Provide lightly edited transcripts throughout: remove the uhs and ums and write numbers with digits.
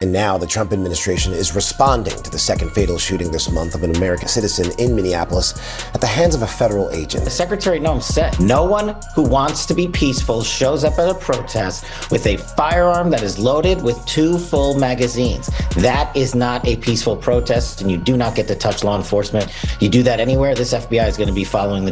And now the Trump administration is responding to the second fatal shooting this month of an American citizen in Minneapolis at the hands of a federal agent. The Secretary Noem said, no one who wants to be peaceful shows up at a protest with a firearm that is loaded with 2 full magazines. That is not a peaceful protest, and you do not get to touch law enforcement. You do that anywhere, this FBI is going to be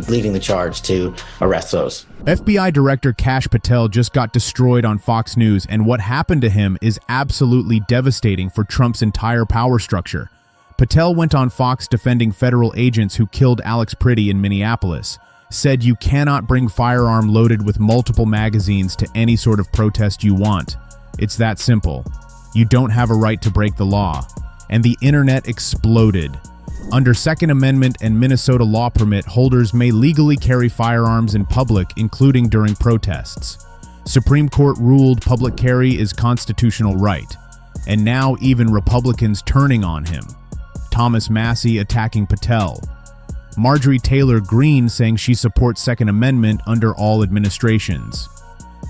leading the charge to arrest those. FBI Director Kash Patel just got destroyed on Fox News, and what happened to him is absolutely devastating for Trump's entire power structure. Patel went on Fox defending federal agents who killed Alex Pretty in Minneapolis, said you cannot bring firearm loaded with multiple magazines to any sort of protest you want. It's that simple. You don't have a right to break the law. And the internet exploded. Under Second Amendment and Minnesota law permit, holders may legally carry firearms in public, including during protests. Supreme Court ruled public carry is constitutional right. And now even Republicans turning on him. Thomas Massie attacking Patel. Marjorie Taylor Greene saying she supports Second Amendment under all administrations.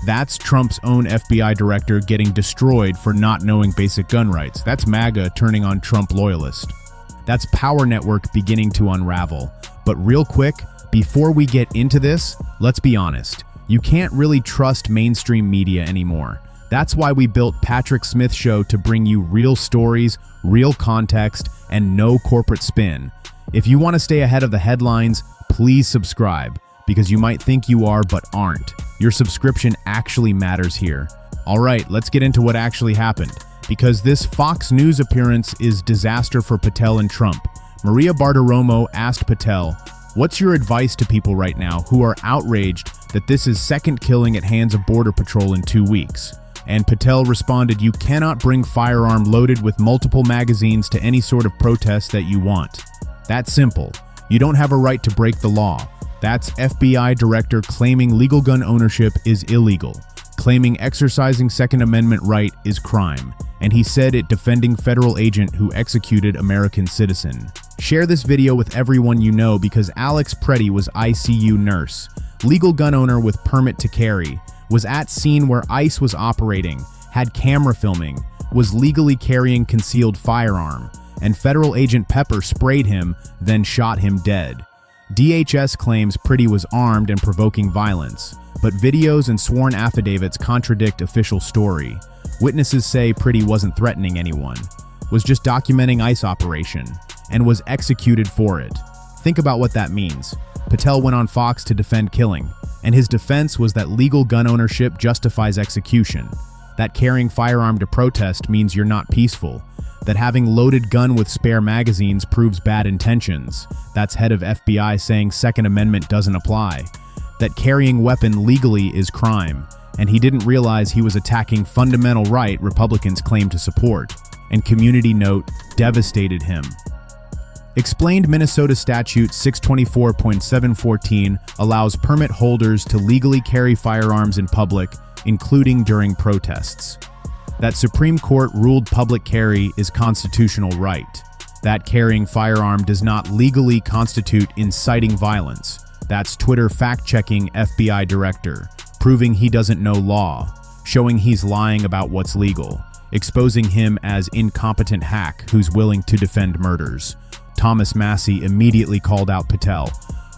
That's Trump's own FBI director getting destroyed for not knowing basic gun rights. That's MAGA turning on Trump loyalist. That's Power Network beginning to unravel. But real quick, before we get into this, let's be honest. You can't really trust mainstream media anymore. That's why we built Patrick Smith Show to bring you real stories, real context, and no corporate spin. If you want to stay ahead of the headlines, please subscribe, because you might think you are but aren't. Your subscription actually matters here. All right, let's get into what actually happened. Because this Fox News appearance is disaster for Patel and Trump. Maria Bartiromo asked Patel, "What's your advice to people right now who are outraged that this is second killing at hands of Border Patrol in 2 weeks?" And Patel responded, "You cannot bring firearm loaded with multiple magazines to any sort of protest that you want. That's simple. You don't have a right to break the law." That's FBI director claiming legal gun ownership is illegal, claiming exercising Second Amendment right is crime. And he said it defending federal agent who executed American citizen. Share this video with everyone you know, because Alex Pretty was ICU nurse, legal gun owner with permit to carry, was at scene where ICE was operating, had camera filming, was legally carrying concealed firearm, and federal agent Pepper sprayed him, then shot him dead. DHS claims Pretty was armed and provoking violence, but videos and sworn affidavits contradict official story. Witnesses say Pretty wasn't threatening anyone, was just documenting ICE operation, and was executed for it. Think about what that means. Patel went on Fox to defend killing, and his defense was that legal gun ownership justifies execution, that carrying firearm to protest means you're not peaceful, that having loaded gun with spare magazines proves bad intentions. That's head of FBI saying Second Amendment doesn't apply, that carrying weapon legally is crime, and he didn't realize he was attacking fundamental right Republicans claim to support, and Community Note devastated him. Explained Minnesota Statute 624.714 allows permit holders to legally carry firearms in public, including during protests. That Supreme Court ruled public carry is constitutional right. That carrying firearm does not legally constitute inciting violence. That's Twitter fact-checking FBI director, proving he doesn't know law, showing he's lying about what's legal, exposing him as incompetent hack who's willing to defend murders. Thomas Massie immediately called out Patel.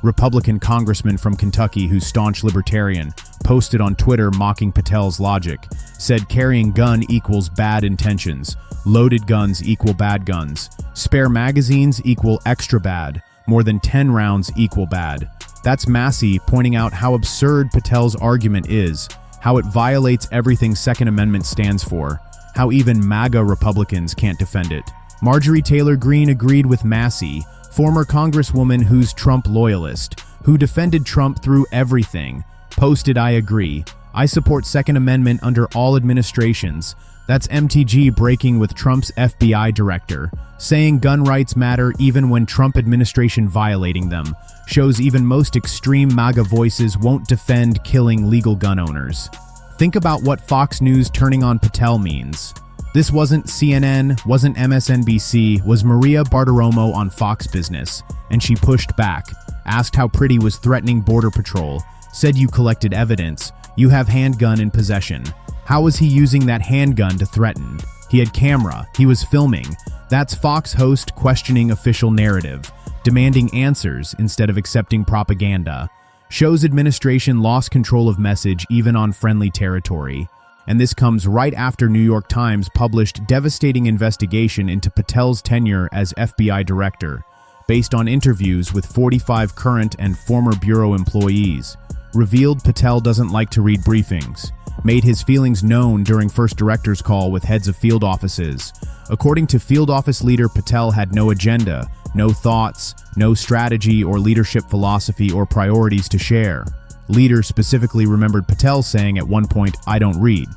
Republican congressman from Kentucky who's staunch libertarian posted on Twitter mocking Patel's logic, said carrying gun equals bad intentions, loaded guns equal bad guns, spare magazines equal extra bad, more than 10 rounds equal bad. That's Massie pointing out how absurd Patel's argument is, how it violates everything Second Amendment stands for, how even MAGA Republicans can't defend it. Marjorie Taylor Greene agreed with Massie, former congresswoman who's Trump loyalist, who defended Trump through everything, posted, "I agree. I support Second Amendment under all administrations." That's MTG breaking with Trump's FBI director, saying gun rights matter even when Trump administration violating them, shows even most extreme MAGA voices won't defend killing legal gun owners. Think about what Fox News turning on Patel means. This wasn't CNN, wasn't MSNBC, was Maria Bartiromo on Fox Business, and she pushed back, asked how Pretty was threatening Border Patrol, said you collected evidence, you have handgun in possession. How was he using that handgun to threaten? He had camera. He was filming. That's Fox host questioning official narrative, demanding answers instead of accepting propaganda. Show's administration lost control of message even on friendly territory. And this comes right after New York Times published devastating investigation into Patel's tenure as FBI director, based on interviews with 45 current and former bureau employees. Revealed Patel doesn't like to read briefings, made his feelings known during first director's call with heads of field offices. According to field office leader, Patel had no agenda, no thoughts, no strategy or leadership philosophy or priorities to share. Leader specifically remembered Patel saying at one point, "I don't read."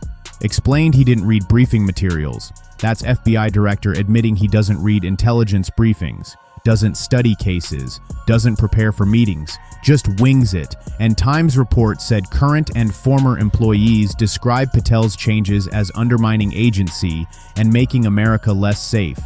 Explained he didn't read briefing materials. That's FBI director admitting he doesn't read intelligence briefings, doesn't study cases, doesn't prepare for meetings, just wings it. And Times report said current and former employees describe Patel's changes as undermining agency and making America less safe.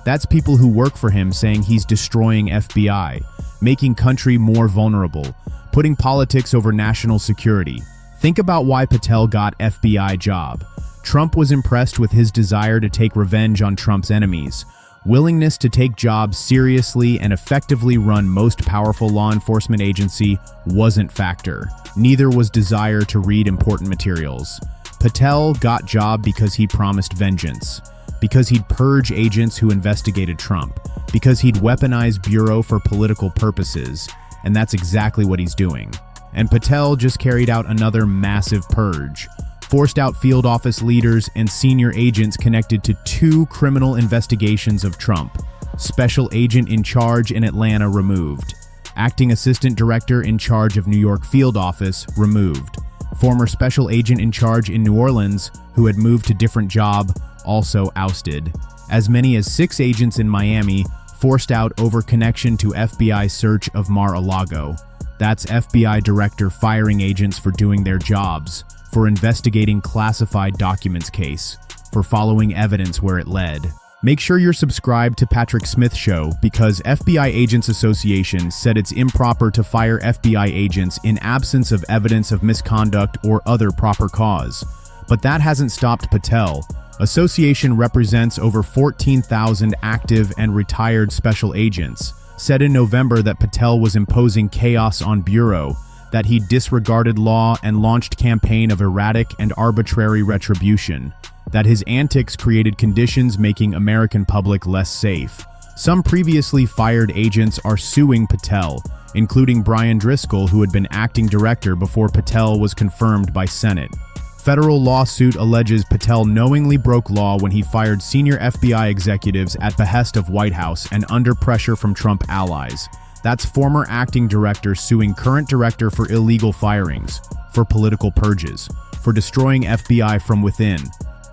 That's people who work for him saying he's destroying FBI, making country more vulnerable, putting politics over national security. Think about why Patel got FBI job. Trump was impressed with his desire to take revenge on Trump's enemies. Willingness to take jobs seriously and effectively run most powerful law enforcement agency wasn't factor. Neither was desire to read important materials. Patel got job because he promised vengeance, because he'd purge agents who investigated Trump, because he'd weaponize Bureau for political purposes, and that's exactly what he's doing. And Patel just carried out another massive purge. Forced out field office leaders and senior agents connected to 2 criminal investigations of Trump. Special agent in charge in Atlanta removed. Acting assistant director in charge of New York field office removed. Former special agent in charge in New Orleans, who had moved to different job, also ousted. As many as 6 agents in Miami forced out over connection to FBI search of Mar-a-Lago. That's FBI director firing agents for doing their jobs, for investigating classified documents case, for following evidence where it led. Make sure you're subscribed to Patrick Smith Show because FBI Agents Association said it's improper to fire FBI agents in absence of evidence of misconduct or other proper cause. But that hasn't stopped Patel. Association represents over 14,000 active and retired special agents. Said in November that Patel was imposing chaos on Bureau, that he disregarded law and launched campaign of erratic and arbitrary retribution, that his antics created conditions making American public less safe. Some previously fired agents are suing Patel, including Brian Driscoll, who had been acting director before Patel was confirmed by Senate. Federal lawsuit alleges Patel knowingly broke law when he fired senior FBI executives at behest of White House and under pressure from Trump allies. That's former acting director suing current director for illegal firings, for political purges, for destroying FBI from within.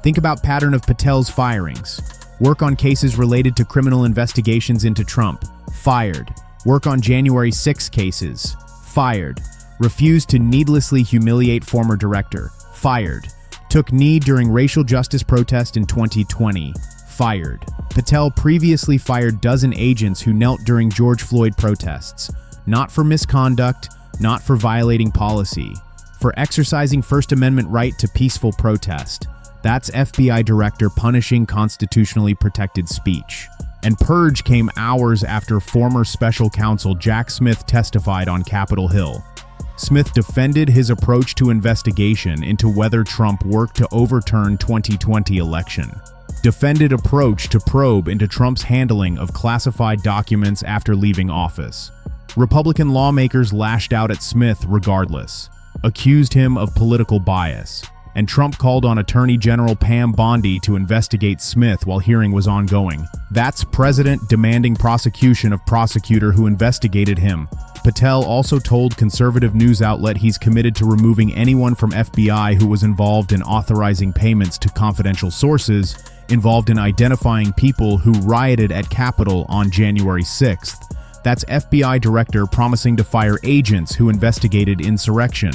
Think about pattern of Patel's firings. Work on cases related to criminal investigations into Trump. Fired. Work on January 6 cases. Fired. Refused to needlessly humiliate former director. Fired. Took knee during racial justice protest in 2020. Fired. Patel previously fired dozen agents who knelt during George Floyd protests. Not for misconduct, not for violating policy, for exercising First Amendment right to peaceful protest. That's FBI director punishing constitutionally protected speech. And purge came hours after former special counsel Jack Smith testified on Capitol Hill. Smith defended his approach to investigation into whether Trump worked to overturn 2020 election. Defended approach to probe into Trump's handling of classified documents after leaving office. Republican lawmakers lashed out at Smith regardless, accused him of political bias, and Trump called on Attorney General Pam Bondi to investigate Smith while hearing was ongoing. That's president demanding prosecution of prosecutor who investigated him. Patel also told conservative news outlet he's committed to removing anyone from FBI who was involved in authorizing payments to confidential sources, involved in identifying people who rioted at Capitol on January 6th. That's FBI director promising to fire agents who investigated insurrection,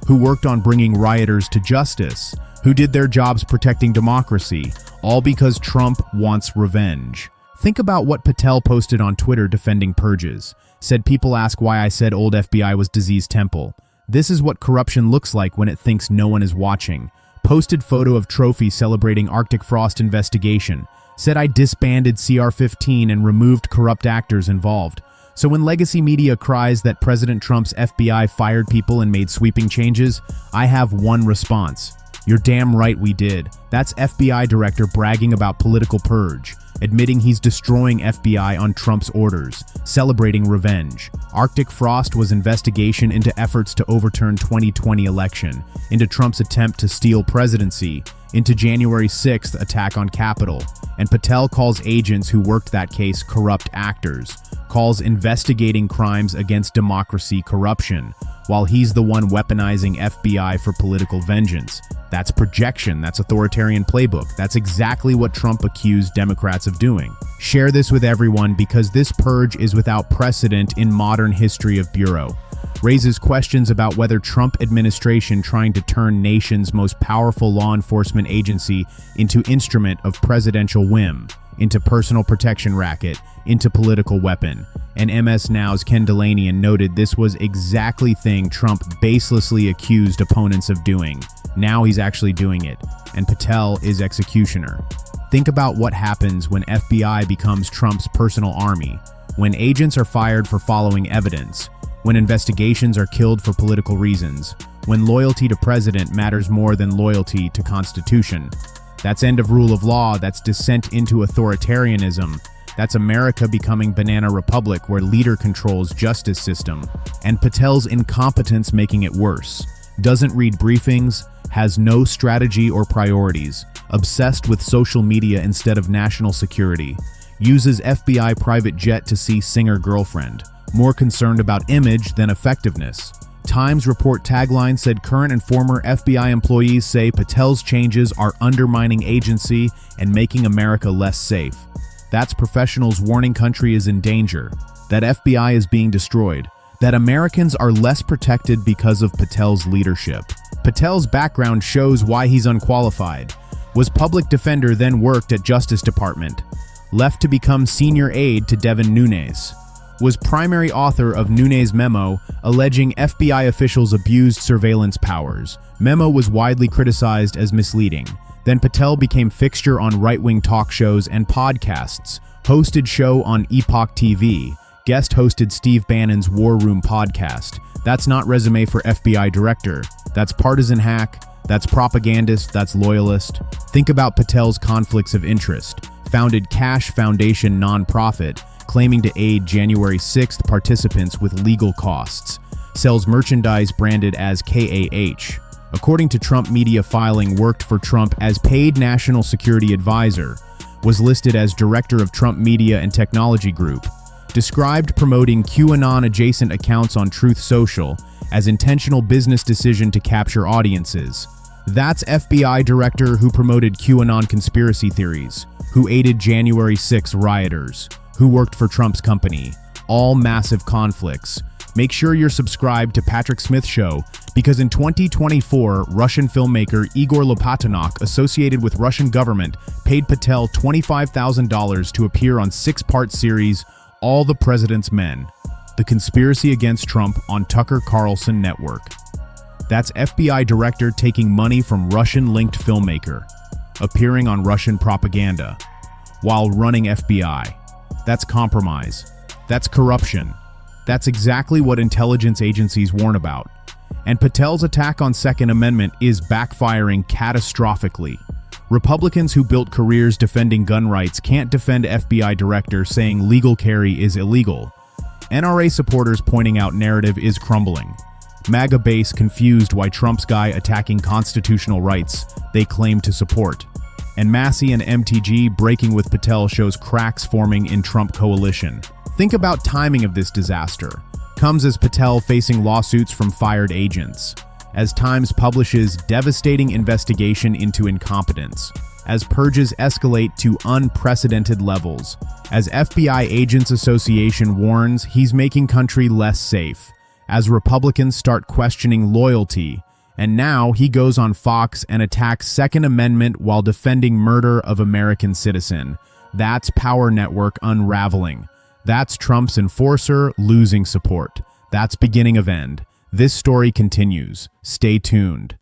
who worked on bringing rioters to justice, who did their jobs protecting democracy, all because Trump wants revenge. Think about what Patel posted on Twitter defending purges. Said people ask why I said old FBI was disease temple. This is what corruption looks like when it thinks no one is watching. Posted photo of trophy celebrating Arctic frost investigation. Said I disbanded CR-15 and removed corrupt actors involved. So when legacy media cries that President Trump's FBI fired people and made sweeping changes, I have one response. You're damn right we did. That's FBI director bragging about political purge, admitting he's destroying FBI on Trump's orders, celebrating revenge. Arctic frost was investigation into efforts to overturn 2020 election, into Trump's attempt to steal presidency, into January 6th attack on Capitol. And Patel calls agents who worked that case corrupt actors, calls investigating crimes against democracy corruption, while he's the one weaponizing FBI for political vengeance. That's projection, that's authoritarian playbook. That's exactly what Trump accused Democrats of doing. Share this with everyone because this purge is without precedent in modern history of Bureau. Raises questions about whether Trump administration trying to turn nation's most powerful law enforcement agency into instrument of presidential whim, into personal protection racket, into political weapon. And MS Now's Ken Delanian noted this was exactly thing Trump baselessly accused opponents of doing. Now he's actually doing it, and Patel is executioner. Think about what happens when FBI becomes Trump's personal army, when agents are fired for following evidence, when investigations are killed for political reasons, when loyalty to president matters more than loyalty to Constitution. That's end of rule of law, that's descent into authoritarianism, that's America becoming banana republic where leader controls justice system, and Patel's incompetence making it worse. Doesn't read briefings, has no strategy or priorities, obsessed with social media instead of national security, uses FBI private jet to see singer girlfriend, more concerned about image than effectiveness. Times report tagline said current and former FBI employees say Patel's changes are undermining agency and making America less safe. That's professionals warning country is in danger, that FBI is being destroyed, that Americans are less protected because of Patel's leadership. Patel's background shows why he's unqualified. Was public defender, then worked at Justice Department. Left to become senior aide to Devin Nunes. Was primary author of Nunes' memo alleging FBI officials abused surveillance powers. Memo was widely criticized as misleading. Then Patel became fixture on right-wing talk shows and podcasts, hosted show on Epoch TV, guest hosted Steve Bannon's War Room podcast. That's not resume for FBI director. That's partisan hack, that's propagandist, that's loyalist. Think about Patel's conflicts of interest. Founded Kash Foundation nonprofit, claiming to aid January 6th participants with legal costs. Sells merchandise branded as KAH. According to Trump media filing, worked for Trump as paid national security advisor. Was listed as director of Trump Media and Technology Group. Described promoting QAnon-adjacent accounts on Truth Social as intentional business decision to capture audiences. That's FBI director who promoted QAnon conspiracy theories, who aided January 6 rioters, who worked for Trump's company. All massive conflicts. Make sure you're subscribed to Patrick Smith Show, because in 2024, Russian filmmaker Igor Lopatinok, associated with Russian government, paid Patel $25,000 to appear on 6-part series All the President's Men, The Conspiracy Against Trump on Tucker Carlson Network. That's FBI director taking money from Russian-linked filmmaker, appearing on Russian propaganda, while running FBI. That's compromise. That's corruption. That's exactly what intelligence agencies warn about. And Patel's attack on Second Amendment is backfiring catastrophically. Republicans who built careers defending gun rights can't defend FBI director saying legal carry is illegal. NRA supporters pointing out narrative is crumbling. MAGA base confused why Trump's guy attacking constitutional rights they claim to support. And Massey and MTG breaking with Patel shows cracks forming in Trump coalition. Think about timing of this disaster. Comes as Patel facing lawsuits from fired agents. As Times publishes devastating investigation into incompetence. As purges escalate to unprecedented levels. As FBI Agents Association warns he's making country less safe. As Republicans start questioning loyalty. And now he goes on Fox and attacks Second Amendment while defending murder of American citizen. That's Power Network unraveling. That's Trump's enforcer losing support. That's beginning of end. This story continues. Stay tuned.